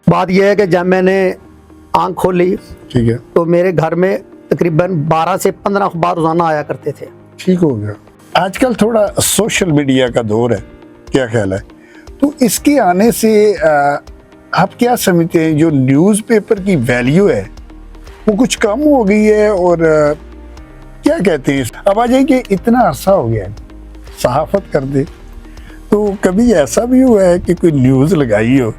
बात यह है कि जब मैंने आंख खोली, ठीक है, तो मेरे घर में तकरीबन 12 से 15 अखबार रोजाना आया करते थे। ठीक हो गया। आजकल थोड़ा सोशल मीडिया का दौर है, क्या ख्याल है? तो इसके आने से आप क्या समझते हैं, जो न्यूज़पेपर की वैल्यू है वो कुछ कम हो गई है? और क्या कहते हैं, अब आ जाए कि इतना अरसा हो गया है सहाफत कर दे, तो कभी ऐसा भी हुआ है कि कोई न्यूज़ लगाई हो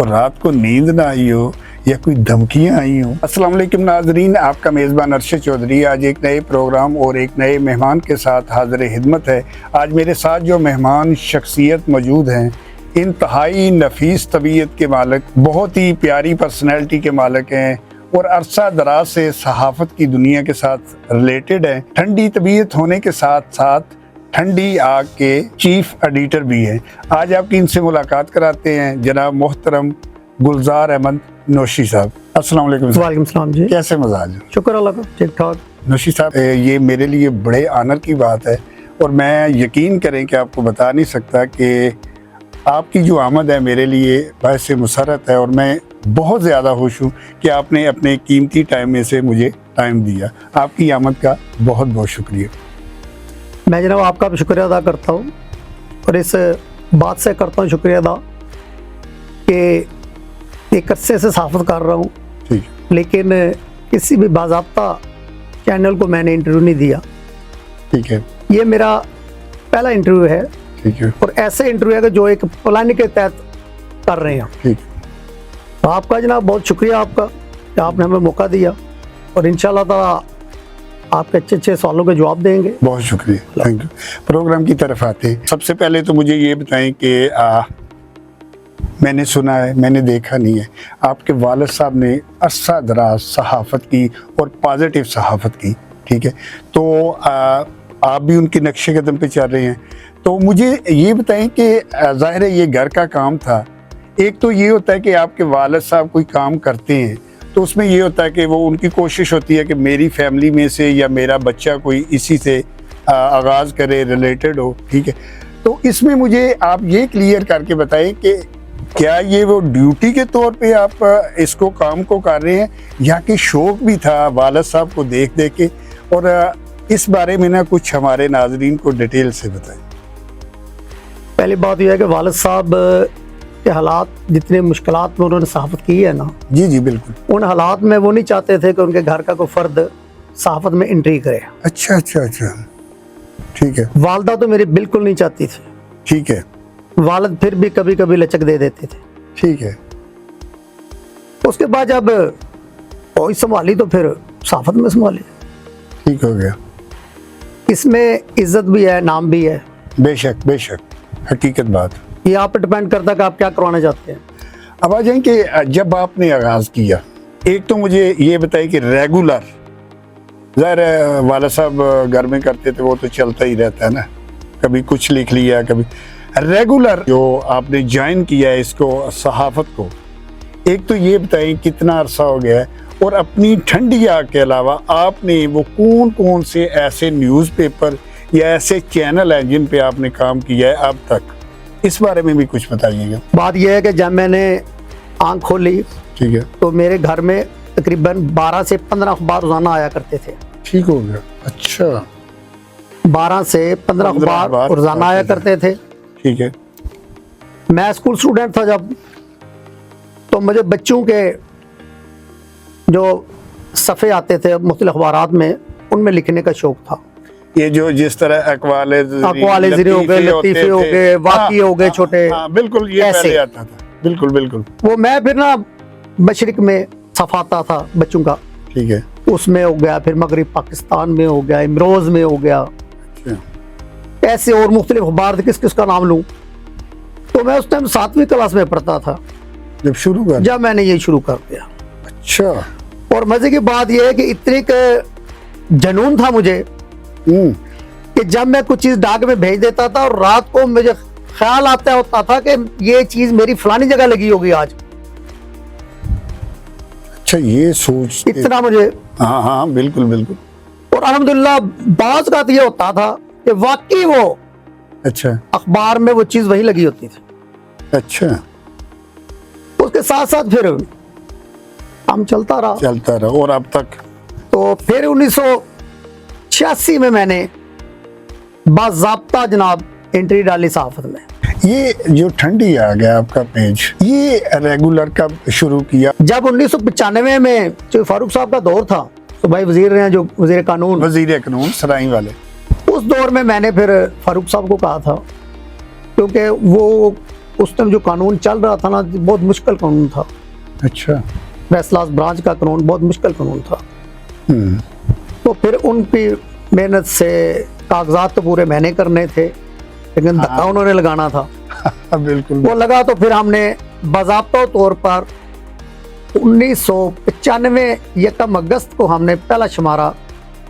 और रात को नींद ना आई हो या कोई धमकियां आई हो? अस्सलाम वालेकुम नाजरीन, आपका मेज़बान अरशद चौधरी आज एक नए प्रोग्राम और एक नए मेहमान के साथ हाजिर खिदमत है। आज मेरे साथ जो मेहमान शख्सियत मौजूद हैं, इंतहाई नफीस तबीयत के मालिक, बहुत ही प्यारी पर्सनैलिटी के मालिक हैं और अरसा दराज से सहाफ़त की दुनिया के साथ रिलेटेड हैं। ठंडी तबीयत होने के साथ साथ ठंडी आग के चीफ एडिटर भी हैं। आज आपकी इनसे मुलाकात कराते हैं जनाब मोहतरम गुलजार अहमद नौशी साहब। अस्सलाम वालेकुम। वालेकुम सलाम जी। कैसे मजाज है? शुक्र अल्लाह का, ठीक ठाक। नौशी साहब, ये मेरे लिए बड़े आनर की बात है और मैं यकीन करें कि आपको बता नहीं सकता कि आपकी जो आमद है मेरे लिए बायस मुसरत है और मैं बहुत ज़्यादा खुश हूँ कि आपने अपने कीमती टाइम में से मुझे टाइम दिया। आपकी आमद का बहुत बहुत शुक्रिया। मैं जनाब आपका भी शुक्रिया अदा करता हूँ और इस बात से करता हूँ शुक्रिया अदा कि एक अरसे से सहाफ़त कर रहा हूँ, ठीक, लेकिन किसी भी बाज़ाब्ता चैनल को मैंने इंटरव्यू नहीं दिया। ठीक है, ये मेरा पहला इंटरव्यू है ठीक है, और ऐसे इंटरव्यू है कि जो एक प्लानिंग के तहत कर रहे हैं। ठीक। तो आपका जनाब बहुत शुक्रिया आपका कि आपने हमें मौका दिया और इंशाल्लाह ताला आपके अच्छे अच्छे सवालों के जवाब देंगे। बहुत शुक्रिया, थैंक यू। प्रोग्राम की तरफ आते हैं। सबसे पहले तो मुझे ये बताएं कि मैंने सुना है, मैंने देखा नहीं है, आपके वालिद साहब ने अरसा दराज सहाफ़त की और पॉजिटिव सहाफ़त की, ठीक है? तो आप भी उनके नक्शे कदम पे चल रहे हैं। तो मुझे ये बताएं कि ज़ाहिर है ये घर का काम था। एक तो ये होता है कि आपके वालिद साहब कोई काम करते हैं तो उसमें ये होता है कि वो उनकी कोशिश होती है कि मेरी फैमिली में से या मेरा बच्चा कोई इसी से आगाज़ करे, रिलेटेड हो, ठीक है? तो इसमें मुझे आप ये क्लियर करके बताएं कि क्या ये वो ड्यूटी के तौर पे आप इसको काम को कर रहे हैं या कि शौक भी था वालिद साहब को देख देख के? और इस बारे में ना कुछ हमारे नाजरीन को डिटेल से बताएं। पहली बात यह है कि वालिद साहब के हालात, जितने मुश्किलात में उन्होंने सहाफ़त की है ना, जी जी बिल्कुल, उन हालात में वो नहीं चाहते थे कि उनके घर का कोई फ़र्द सहाफ़त में एंट्री करे। अच्छा अच्छा अच्छा, ठीक है, वालदा तो मेरी बिल्कुल नहीं चाहती थी, ठीक है, वालिद फिर भी कभी कभी लचक दे देते थे, ठीक है। उसके बाद जब कोई संभाली तो फिर सहाफ़त में संभाली। ठीक हो गया। इसमें इज्जत भी है, नाम भी है। बेशक बेशक, हकीकत बात। ये आप पे डिपेंड करता है कि आप क्या करवाना चाहते हैं। अब आ जाएं कि जब आपने आगाज़ किया, एक तो मुझे ये बताइए कि रेगुलर, ज़ाहिर वाला साहब घर में करते थे, वो तो चलता ही रहता है ना, कभी कुछ लिख लिया, कभी रेगुलर जो आपने ज्वाइन किया है इसको, सहाफ़त को, एक तो ये बताइए कितना अरसा हो गया है और अपनी ठंडी आग के अलावा आपने वो कौन कौन से ऐसे न्यूज़पेपर या ऐसे चैनल हैं जिन पे आपने काम किया है अब तक, इस बारे में भी कुछ बताइएगा। बात यह है कि जब मैंने आंख खोली, ठीक है, तो मेरे घर में तकरीबन 12 से 15 अखबार रोजाना आया करते थे। ठीक हो गया। अच्छा, 12 से 15 अखबार रोजाना आया करते थे। ठीक है। मैं स्कूल स्टूडेंट था जब, तो मुझे बच्चों के जो सफ़े आते थे मुख्तलिफ अखबारात में, उनमें लिखने का शौक था। ये जो जिस तरह अकवाले ज़िरी हो गए, लतीफ़े हो गए, वाक़ी हो गए छोटे, बिल्कुल ये ऐसे पहले आता था। बिल्कुल बिल्कुल। वो मैं फिर ना मशरिक में सफाता था बच्चों का, ठीक है, उसमें हो गया, फिर मगरिब पाकिस्तान में हो गया, इमरोज़ में हो गया, अच्छा, ऐसे और मुख्तलिफ अखबार थे, किस किस का नाम लूँ। तो मैं उस टाइम 7वीं क्लास में पढ़ता था जब मैंने ये शुरू कर दिया। अच्छा। और मजे की बात यह है कि इतने का जनून था मुझे कि जब मैं कुछ चीज डाक में भेज देता था और रात को मुझे ख्याल आता होता था कि ये चीज मेरी फलानी जगह लगी होगी आज। अच्छा, ये सोच इतना मुझे, हाँ हाँ बिल्कुल बिल्कुल। और अल्हम्दुलिल्लाह बाज़ का ये होता था कि वाकई वो अच्छा अखबार में वो चीज वही लगी होती थी। अच्छा। उसके साथ साथ फिर काम चलता रहा। और अब तक? तो फिर 1986 में मैंने बाज़ाब्ता जनाब एंट्री डाली सहाफत में। ये जो ठंडी आ गया आपका पेज, ये रेगुलर कब शुरू किया? जब 1995 में जो फारूक साहब का दौर था, तो भाई वजीर रहे हैं जो वजीर कानून सराई वाले, उस दौर में मैंने फिर फारूक साहब को कहा था, क्योंकि वो उस टाइम जो कानून चल रहा था ना, बहुत मुश्किल कानून था। अच्छा। फैसलास ब्रांच का कानून बहुत मुश्किल कानून था। तो फिर उनकी मेहनत से कागजात तो पूरे मैंने करने थे, लेकिन धक्का उन्होंने लगाना था। बिल्कुल। वो लगा तो फिर हमने बाज़ाब्ता तौर पर 1995 1 अगस्त को हमने पहला शुमारा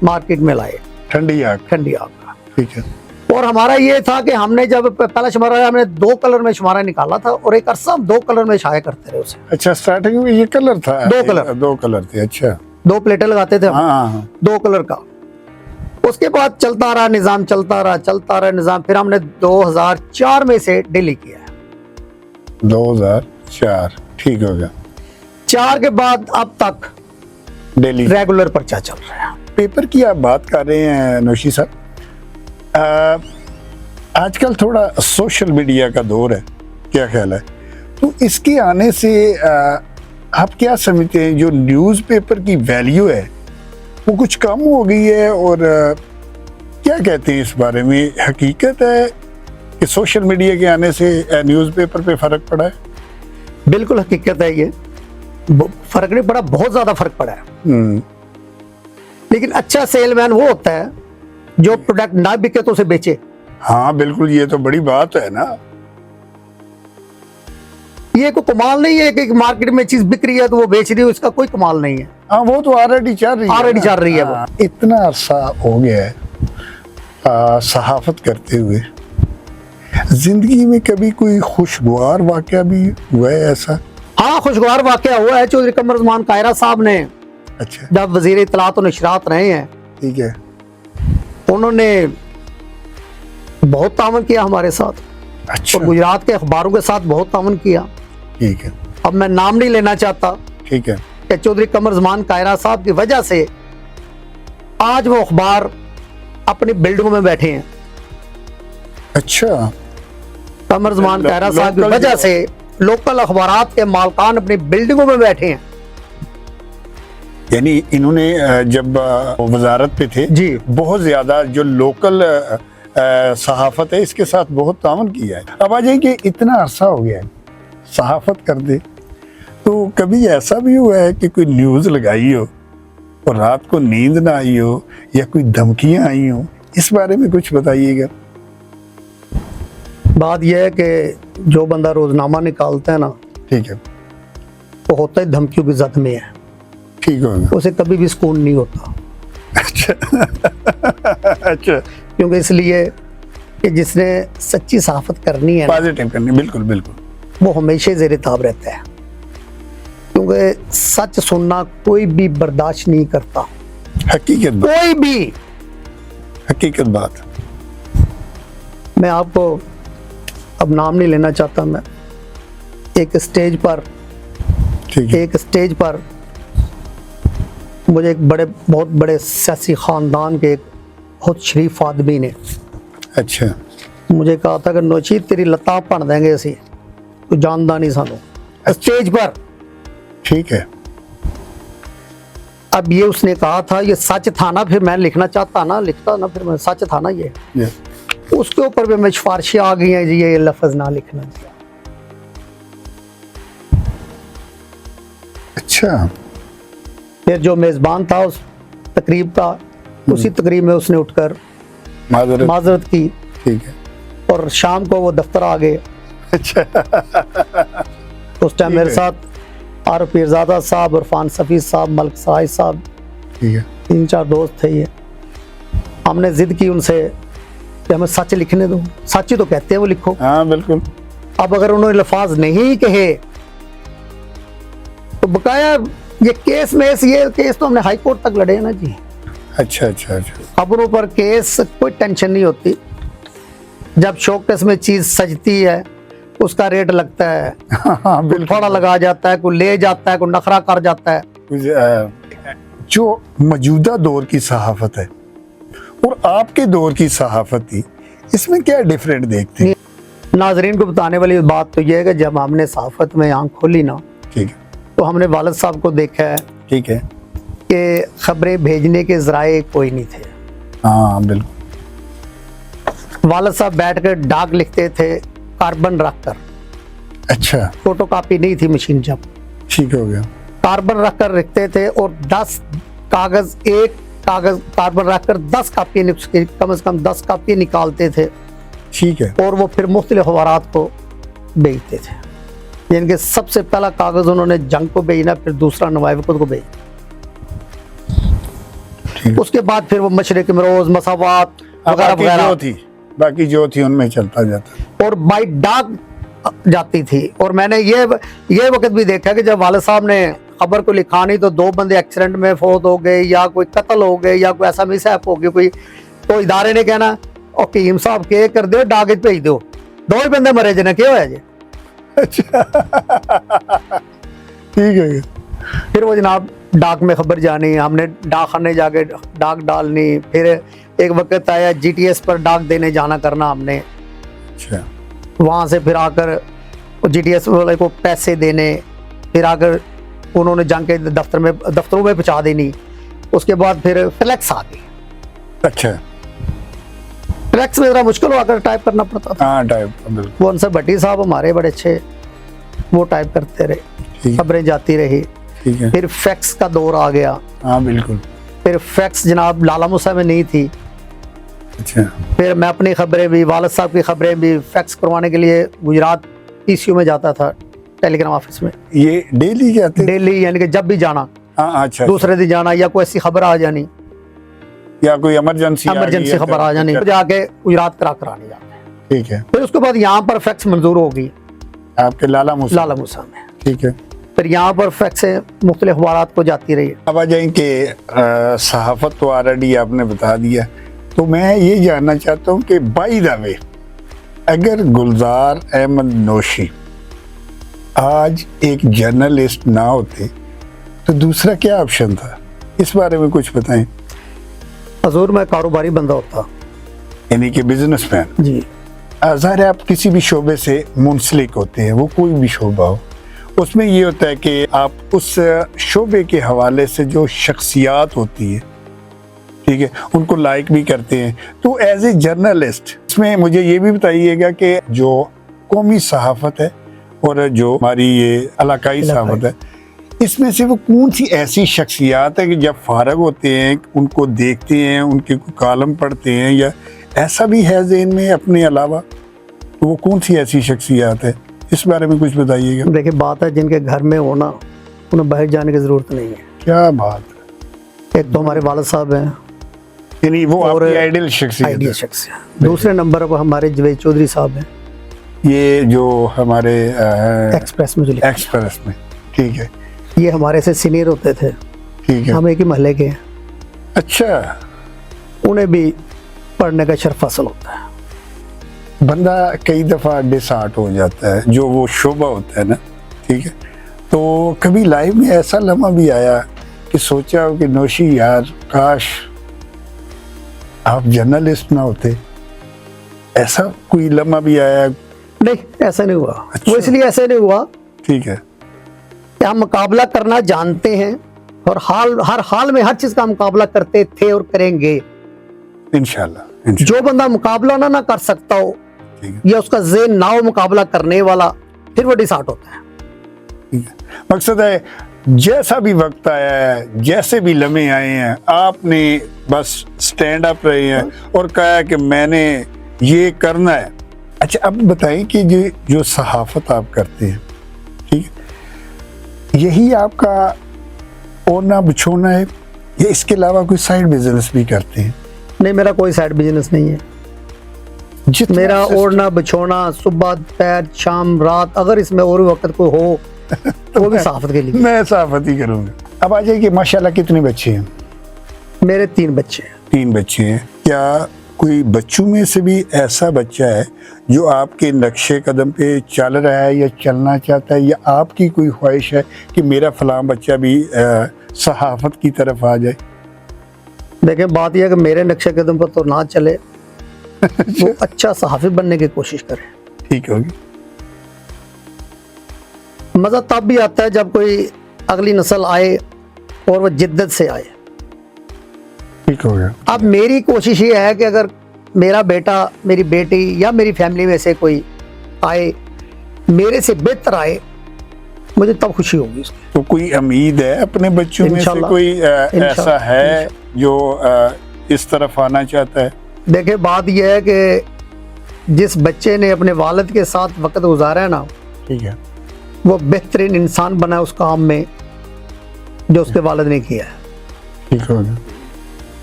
मार्केट में लाए, ठंडी आग का। ठीक है। और हमारा ये था कि हमने जब पहला शुमारा हमने 2 कलर में शुमारा निकाला था, और एक अरसा हम 2 कलर में शाया करते रहे उसे। अच्छा, स्टार्टिंग में ये कलर था? 2 कलर थे। अच्छा, 2 प्लेटें लगाते थे हम। हाँ। 2 कलर का। उसके बाद चलता रहा निज़ाम, चलता रहा निज़ाम। फिर हमने 2004 में से डेली किया है। 2004, ठीक हो गया। 4 के बाद अब तक डेली रेगुलर पर्चा चल रहा है। पेपर की आप बात कर रहे हैं नौशी साहब, आजकल थोड़ा सोशल मीडिया का दौर है, क्या ख्याल है? तो इसके आने से आप क्या समझते हैं, जो न्यूज़पेपर की वैल्यू है वो कुछ कम हो गई है? और क्या कहते हैं इस बारे में? हकीकत है कि सोशल मीडिया के आने से न्यूज़पेपर पे फर्क पड़ा है? बिल्कुल हकीकत है, ये फर्क नहीं पड़ा, बहुत ज्यादा फर्क पड़ा है। लेकिन अच्छा सेलमैन वो होता है जो प्रोडक्ट ना बिके तो उसे बेचे। हाँ बिल्कुल, ये तो बड़ी बात है ना। ये कोई कमाल नहीं है कि मार्केट में चीज बिक रही है तो वो बेच रही है, इसका कोई कमाल नहीं है। हाँ, वो तो ऑलरेडी चल रही है। वो इतना अरसा हो गया है सहाफत करते हुए, जिंदगी में कभी कोई खुशगवार वाकया भी हुआ है ऐसा? हाँ, खुशगवार वाकया हुआ है। चौधरी कमर उस्मान कायरा साहब ने, अच्छा, जब वजीर इत्तलात और नशरियात रहे हैं, ठीक है, उन्होंने बहुत तावन किया हमारे साथ। अच्छा, और गुजरात के अखबारों के साथ बहुत तावन किया। ठीक है। अब मैं नाम नहीं लेना चाहता, ठीक है, कि चौधरी कमर उस्मान कायरा साहब की वजह से आज वो अखबार अपनी बिल्डिंगों में बैठे हैं। अच्छा, कमर उस्मान कायरा साहब की वजह से लोकल अखबारात के मालकान अपनी बिल्डिंगों में बैठे हैं। यानी इन्होंने जब वजारत पे थे जी, बहुत ज्यादा जो लोकल सहाफत है इसके साथ बहुत तावन किया है। अब आ जाए कि इतना अरसा हो गया है सहाफत कर दे, तो कभी ऐसा भी हुआ है कि कोई न्यूज़ लगाई हो और रात को नींद ना आई हो, या कोई धमकियां आई हो? इस बारे में कुछ बताइएगा। बात यह है कि जो बंदा रोजनामा निकालता है ना, ठीक है, वो होता है धमकियों की जद में है, ठीक होगा, उसे कभी भी सुकून नहीं होता। अच्छा अच्छा, क्योंकि इसलिए कि जिसने सच्ची सहाफत करनी है, पॉजिटिव करनी, बिल्कुल बिल्कुल, वो हमेशा ज़ेरे ताब रहता है। क्योंकि सच सुनना कोई भी बर्दाश्त नहीं करता, हकीकत बात, कोई भी। हकीकत बात। मैं आपको अब नाम नहीं लेना चाहता, मैं एक स्टेज पर, ठीक है, एक स्टेज पर मुझे एक बहुत बड़े सियासी ख़ानदान के एक बहुत शरीफ आदमी ने अच्छा, मुझे कहा था कि नौशीद तेरी लत्ता भन देंगे असी, तू जानदा नहीं सानू, स्टेज पर। ठीक है। अब ये उसने कहा था, ये सच था ना, फिर मैं लिखना चाहता ना, लिखता ना, फिर मैं सच था ना ये। उसके ऊपर भी मैं सिफारिशें आ गई हैं जी, ये लफ्ज ना लिखना। अच्छा, फिर जो मेजबान था उस तकरीब का, उसी तकरीब में उसने उठकर माजरत की। ठीक है। और शाम को वो दफ्तर आ गए। अच्छा, उस टाइम मेरे साथ आर पीरजादा साहब, इरफान सफ़ी साहब, मलिक सराय साहब, ठीक है, 3-4 दोस्त थे ये। हमने जिद की उनसे कि हमें सच लिखने दो, सच ही तो कहते हैं वो, लिखो। हाँ बिल्कुल। अब अगर उन्होंने लफाज नहीं कहे तो बकाया ये केस में, ये केस तो हमने हाई कोर्ट तक लड़े हैं ना जी। अच्छा अच्छा अच्छा। अब उन ऊपर केस, कोई टेंशन नहीं होती। जब शोकेस में चीज़ सजती है उसका रेट लगता है, हाँ बिल्कुल। थोड़ा लगा जाता है, कोई ले जाता है, कोई नखरा कर जाता है। जो मौजूदा दौर की सहाफत है और आपके दौर की सहाफत थी, इसमें क्या डिफरेंट देखते हैं? नाजरीन को बताने वाली बात तो यह है कि जब हमने सहाफत में आंख खोली ना, ठीक है, तो हमने वालिद साहब को देखा है ठीक है, कि खबरें भेजने के जराए कोई नहीं थे। हाँ बिल्कुल। वालिद साहब बैठ कर डाक लिखते थे कार्बन रख कर, अच्छा, फोटो कापी नहीं थी मशीन, जब ठीक हो गया। कार्बन रख कर लिखते थे और 10 कागज, एक कागज कार्बन रख कर 10 कापी, कम से कम 10 कापी निकालते थे ठीक है, और वो फिर मुख्तलिफ अखबारात को भेजते थे। यानी कि सबसे पहला कागज उन्होंने जंग को भेजना, फिर दूसरा नवाब खुद को भेजना, ठीक। उसके बाद फिर वो मशरिक मरोज, मसावात वगैरह बाकी वगैरह, जो थी, बाकी जो थी उनमें चलता जाता। और बाई डाक जाती थी। और मैंने ये वक्त भी देखा कि जब वालिद साहब ने खबर को लिखा नहीं तो 2 बंदे एक्सीडेंट में फौत हो गए, या कोई कत्ल हो गए, या कोई ऐसा मिसहैप हो गया कोई, तो इदारे ने कहना और कीम साहब के कर दो, डाक भेज दो, 2 ही बंदे मरे जने क्या होया जी। अच्छा ठीक है। फिर वो जनाब डाक में खबर जानी, हमने डाक खाने जाके डाक डालनी, फिर एक वक्त आया GTS पर डाक देने जाना करना हमने, अच्छा, वहाँ से फिर आकर GTS वाले को पैसे देने, फिर आकर उन्होंने जंग के दफ्तरों में पहुँचा देनी। उसके बाद फिर फ्लैक्स आ गई। अच्छा, फ्लैक्स में ज़रा मुश्किल होकर टाइप करना पड़ता था। हाँ टाइप, बिल्कुल, वो उनसे भट्टी साहब हमारे बड़े अच्छे, वो टाइप करते रहे, ठीक, खबरें जाती रही। ठीक है, फिर फैक्स का दौर आ गया। हाँ बिल्कुल। फिर फैक्स जनाब लाला मूसा में नहीं थी। अच्छा, फिर मैं अपनी खबरें भी, वालिद साहब की खबरें भी फैक्स करवाने के लिए गुजरात PCO में जाता था, टेलीग्राम ऑफिस में। ये डेली जाते? डेली, यानी कि जब भी जाना, हाँ अच्छा, दूसरे दिन जाना, या कोई ऐसी खबर आ जानी, या कोई इमरजेंसी खबर आ जानी, तो जाके गुजरात करा आने जाते। ठीक है। फिर उसके बाद यहाँ पर फैक्स मंजूर होगी आपके लाला मूसा में, ठीक है। फिर यहाँ पर फैक्स मुख्तलिफ अखबारात को जाती रही। अब आ जाए कि सहाफत तो ऑलरेडी आपने बता दिया, तो मैं ये जानना चाहता हूँ कि बाय द वे, अगर गुलजार अहमद नौशी आज एक जर्नलिस्ट ना होते तो दूसरा क्या ऑप्शन था, इस बारे में कुछ बताएं। हजूर मैं कारोबारी बंदा होता, यानी कि बिजनेसमैन जी। ज़ाहिर है आप किसी भी शोबे से मुंसलिक होते हैं, वो कोई भी शोबा हो, उसमें ये होता है कि आप उस शोबे के हवाले से जो शख्सियात होती है, ठीक है, उनको लाइक भी करते हैं। तो एज ए जर्नलिस्ट इसमें मुझे ये भी बताइएगा कि जो कौमी सहाफत है और जो हमारी ये इलाकाई सहाफत है, इसमें से वो कौन सी ऐसी शख्सियात है कि जब फारग होते हैं उनको देखते हैं, उनके कॉलम पढ़ते हैं, या ऐसा भी है ज़हन में अपने अलावा, तो वो कौन सी ऐसी शख्सियात है, इस बारे में कुछ बताइएगा। देखिए बात है, जिनके घर में होना उन्हें बाहर जाने की ज़रूरत नहीं है। क्या बात है। एक तो हमारे वालिद साहब हैं, यानी वो और आपकी आइडियल शख्सियत है। शख्स है। दूसरे नंबर पर हमारे जवेद चौधरी साहब हैं, ये जो हमारे एक्सप्रेस में जो लिखते एक्सप्रेस में, ठीक है, हैं। ये हमारे से सीनियर होते थे, ठीक है, हम एक ही महल्ले के हैं। अच्छा, उन्हें भी पढ़ने का शर्फ हासिल होता है। बंदा कई दफ़ा डिसहार्ट हो जाता है, जो वो शोबा होता है ना, ठीक है, तो कभी लाइफ में ऐसा लम्हा भी आया कि सोचा हो कि नौशी यार काश आप जर्नलिस्ट ना होते, ऐसा कोई लम्हा भी आया? नहीं, ऐसा नहीं हुआ। अच्छा। वो इसलिए ऐसे नहीं हुआ ठीक है, कि हम मुकाबला करना जानते हैं, और हर हाल में हर चीज का मुकाबला करते थे और करेंगे। इंशाल्लाह। जो बंदा मुकाबला ना कर सकता हो, ठीक है, या उसका ज़हन ना हो मुकाबला करने वाला, फिर वो डिसहार्ट होता है। ठीक है। मकसद है जैसा भी वक्त आया है, जैसे भी लम्हे आए हैं, आपने बस स्टैंड अप रहे हैं और कहा कि मैंने ये करना है। अच्छा, अब बताएं कि जो सहाफत आप करते हैं, ठीक है, यही आपका ओढ़ना बिछोना है, या इसके अलावा कोई साइड बिजनेस भी करते हैं? नहीं, मेरा कोई साइड बिजनेस नहीं है। जितना मेरा ओढ़ना बिछोना सुबह दोपहर शाम रात, अगर इसमें और वक्त कोई हो तो वो भी सहाफत के लिए। मैं सहाफत ही करूँगा। अब आ जाइए कि माशाल्लाह कितने बच्चे हैं? मेरे 3 बच्चे हैं। 3 बच्चे हैं। क्या कोई बच्चों में से भी ऐसा बच्चा है जो आपके नक्शे कदम पे चल रहा है या चलना चाहता है, या आपकी कोई ख्वाहिश है कि मेरा फलां बच्चा भी सहाफ़त की तरफ आ जाए? देखिए, बात यह है कि मेरे नक्शे कदम पर तो ना चले, वो अच्छा सहाफ़ी बनने की कोशिश करे। ठीक होगी। मज़ा तब भी आता है जब कोई अगली नस्ल आए और वो जिद्दत से आए। ठीक हो गया। अब मेरी कोशिश ये है कि अगर मेरा बेटा, मेरी बेटी या मेरी फैमिली में से कोई आए, मेरे से बेहतर आए, मुझे तब खुशी होगी उसकी। तो कोई उम्मीद है अपने बच्चों में से इंशाल्लाह, कोई ऐसा इंशाल्लाह, है जो इस तरफ आना चाहता है? देखिए, बात यह है कि जिस बच्चे ने अपने वालिद के साथ वक्त गुजारा है ना, ठीक है, वो बेहतरीन इंसान बना उस काम में जो उसके वालिद ने किया है। ठीक हो गया।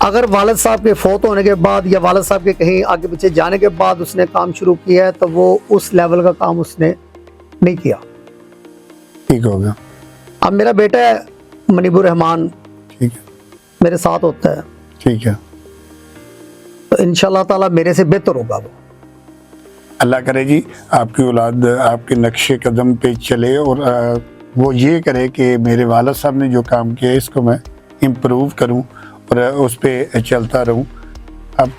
अगर वालिद साहब के फौत होने के बाद या वालिद साहब के कहीं आगे पीछे जाने के बाद उसने काम शुरू किया है, तो वो उस लेवल का काम उसने नहीं किया। ठीक हो गया। अब मेरा बेटा है मनीबुर रहमान, ठीक है, मेरे साथ होता है, ठीक है। तो इंशाल्लाह ताला मेरे से बेहतर होगा वो। अल्लाह करे जी आपकी औलाद आपके नक्शे कदम पे चले और वो ये करे कि मेरे वालिद साहब ने जो काम किया इसको मैं इम्प्रूव करूं और उस पे चलता रहूं। अब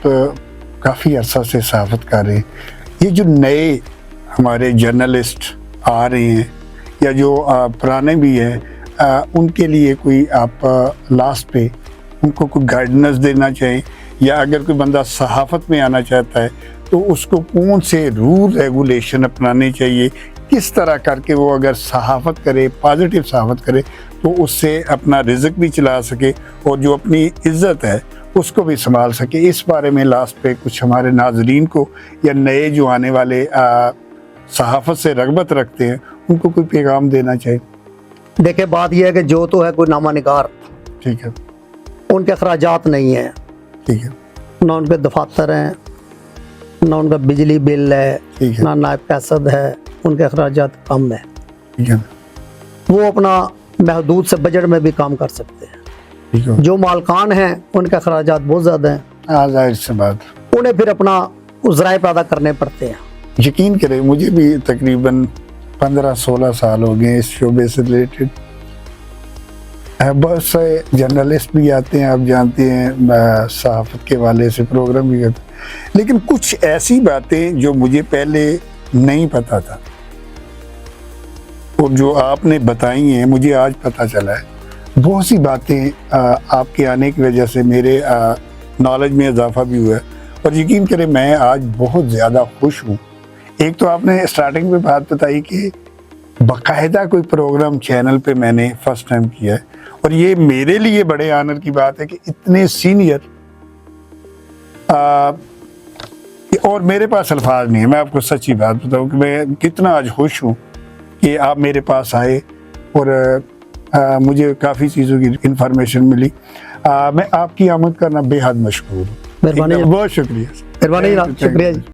काफ़ी अरसा से सहाफ़त कर रहे हैं, ये जो नए हमारे जर्नलिस्ट आ रहे हैं या जो पुराने भी हैं, उनके लिए कोई आप लास्ट पे उनको कोई गाइडेंस देना चाहें, या अगर कोई बंदा सहाफ़त में आना चाहता है तो उसको कौन से रूल रेगुलेशन अपनाने चाहिए, किस तरह करके वो अगर सहाफ़त करे, पॉजिटिव सहाफ़त करे, तो उससे अपना रिज़्क भी चला सके और जो अपनी इज़्ज़त है उसको भी संभाल सके। इस बारे में लास्ट पे कुछ हमारे नाज़रीन को या नए जो आने वाले सहाफ़त से रग़बत रखते हैं उनको कोई पैगाम देना चाहिए? देखिए, बात यह है कि जो तो है कोई नामा निगार, ठीक है, उनके अखराजात नहीं हैं, ठीक है, ना उनके दफातर हैं, ना उनका बिजली बिल है, ठीक है, ना नायब कैसद है, उनके अखराजात कम है। ठीक है, वो अपना महदूद से बजट में भी काम कर सकते हैं। ठीक है। जो मालकान हैं उनके अखराजात बहुत ज़्यादा हैं, जाहिर सी बात, उन्हें फिर अपना उज़राए पैदा करने पड़ते हैं। यकीन करें मुझे भी तकरीबन 15-16 साल हो गए इस शोबे से रिलेटेड। बहुत से जर्नलिस्ट भी आते हैं, आप जानते हैं, सहाफ़त के वाले से प्रोग्राम भी करते हैं, लेकिन कुछ ऐसी बातें जो मुझे पहले नहीं पता था और जो आपने बताई हैं मुझे आज पता चला है। बहुत सी बातें आपके आने की वजह से मेरे नॉलेज में इजाफा भी हुआ है और यकीन करें मैं आज बहुत ज़्यादा खुश हूँ। एक तो आपने स्टार्टिंग में बात बताई कि बाकायदा कोई प्रोग्राम चैनल पे मैंने फर्स्ट टाइम किया है और ये मेरे लिए बड़े आनर की बात है कि इतने सीनियर, और मेरे पास अल्फाज नहीं है, मैं आपको सच्ची बात बताऊं कि मैं कितना आज खुश हूँ कि आप मेरे पास आए और मुझे काफ़ी चीज़ों की इंफॉर्मेशन मिली। मैं आपकी आमद करना बेहद मशहूर हूँ। मेहरबानी, बहुत शुक्रिया। मेहरबानी, शुक्रिया जी।